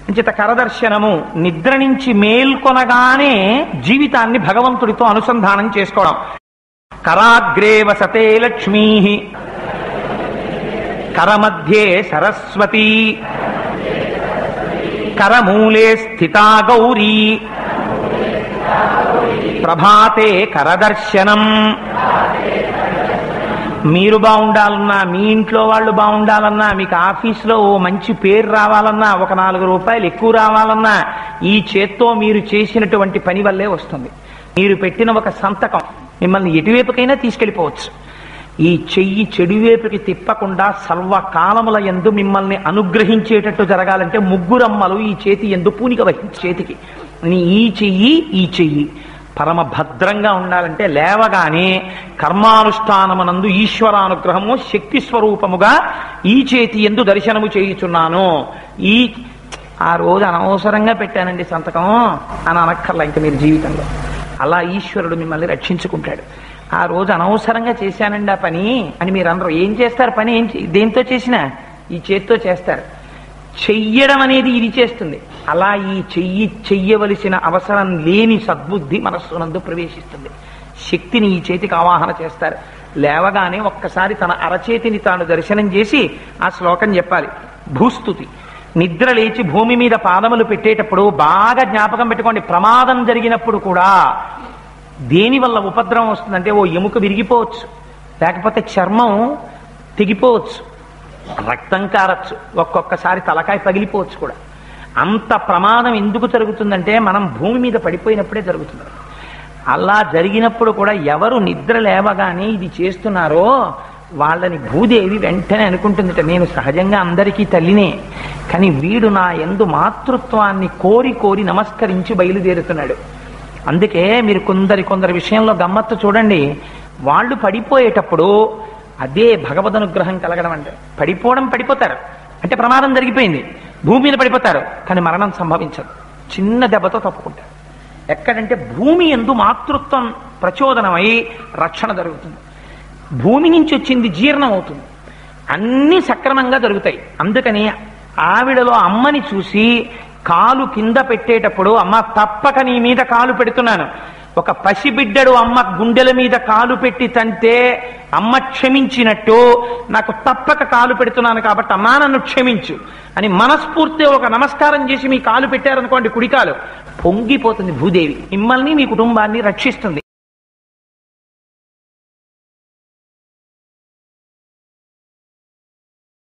అంచేత కరదర్శనము నిద్ర నుంచి మేల్కొనగానే జీవితాన్ని భగవంతుడితో అనుసంధానం చేసుకోవడం. కరాగ్రే వసతే లక్ష్మీ కరమధ్యే సరస్వతీ కరమూలే స్థితా గౌరీ ప్రభాతే కరదర్శనం. మీరు బాగుండాలన్నా, మీ ఇంట్లో వాళ్ళు బాగుండాలన్నా, మీకు ఆఫీసులో ఓ మంచి పేరు రావాలన్నా, ఒక 4 రూపాయలు ఎక్కువ రావాలన్నా ఈ చేత్తో మీరు చేసినటువంటి పని వల్లే వస్తుంది. మీరు పెట్టిన ఒక సంతకం మిమ్మల్ని ఎటువైపుకైనా తీసుకెళ్ళిపోవచ్చు. ఈ చెయ్యి చెడువైపుకి తిప్పకుండా సర్వకాలముల యందు మిమ్మల్ని అనుగ్రహించేటట్టు జరగాలంటే ముగ్గురమ్మలు ఈ చేతి యందు పూనిక వహించి చేతికి ఈ చెయ్యి పరమ భద్రంగా ఉండాలంటే లేవగానే కర్మానుష్ఠానమునందు ఈశ్వరానుగ్రహము శక్తి స్వరూపముగా ఈ చేతి యందు దర్శనము చేయుచున్నాను. ఆ రోజు అనవసరంగా పెట్టానండి సంతకం అని అనక్కర్లా ఇంక మీరు జీవితంలో. అలా ఈశ్వరుడు మిమ్మల్ని రక్షించుకుంటాడు. ఆ రోజు అనవసరంగా చేశానండి ఆ పని అని మీరు అందరూ ఏం చేస్తారు? పని దేంతో చేసినా ఈ చేత్తో చేస్తారు. చెయ్యడం అనేది ఇది చేస్తుంది. అలా ఈ చెయ్యవలసిన అవసరం లేని సద్బుద్ధి మనస్సునందు ప్రవేశిస్తుంది. శక్తిని ఈ చేతికి ఆవాహన చేస్తారు. లేవగానే ఒక్కసారి తన అరచేతిని తాను దర్శనం చేసి ఆ శ్లోకం చెప్పాలి. భూస్తుతి. నిద్ర లేచి భూమి మీద పాదములు పెట్టేటప్పుడు బాగా జ్ఞాపకం పెట్టుకోండి. ప్రమాదం జరిగినప్పుడు కూడా దేని వల్ల ఉపద్రవం వస్తుందంటే ఓ ఎముక విరిగిపోవచ్చు, లేకపోతే చర్మం తెగిపోవచ్చు, రక్తం కారచ్చు, ఒక్కొక్కసారి తలకాయ పగిలిపోవచ్చు కూడా. అంత ప్రమాదం ఎందుకు జరుగుతుందంటే మనం భూమి మీద పడిపోయినప్పుడే జరుగుతుంది. అలా జరిగినప్పుడు కూడా ఎవరు నిద్ర లేవగానే ఇది చేస్తున్నారో వాళ్ళని భూదేవి వెంటనే అనుకుంటుందిట, నేను సహజంగా అందరికీ తల్లినే, కానీ వీడు నా యందు మాతృత్వాన్ని కోరి కోరి నమస్కరించి బయలుదేరుతున్నాడు. అందుకే మీరు కొందరి విషయంలో గమ్మత్తు చూడండి. వాళ్ళు పడిపోయేటప్పుడు అదే భగవదనుగ్రహం కలగడం అంటే పడిపోతారు అంటే ప్రమాదం జరిగిపోయింది, భూమి మీద పడిపోతారు, కానీ మరణం సంభవించదు, చిన్న దెబ్బతో తప్పుకుంటారు. ఎక్కడంటే భూమి యందు మాతృత్వం ప్రచోదనమై రక్షణ జరుగుతుంది. భూమి నుంచి వచ్చింది జీర్ణం అవుతుంది, అన్నీ సక్రమంగా జరుగుతాయి. అందుకని ఆవిడలో అమ్మని చూసి కాలు కింద పెట్టేటప్పుడు అమ్మ తప్పక నీ మీద కాలు పెడుతున్నాను, ఒక పసిబిడ్డడు అమ్మ గుండెల మీద కాలు పెట్టి తంతే అమ్మ క్షమించినట్టు నాకు తప్పక కాలు పెడుతున్నాను కాబట్టి అమ్మా నన్ను క్షమించు అని మనస్ఫూర్తి ఒక నమస్కారం చేసి మీ కాలు పెట్టారనుకోండి, కుడికాలు పొంగిపోతుంది భూదేవి, మిమ్మల్ని మీ కుటుంబాన్ని రక్షిస్తుంది.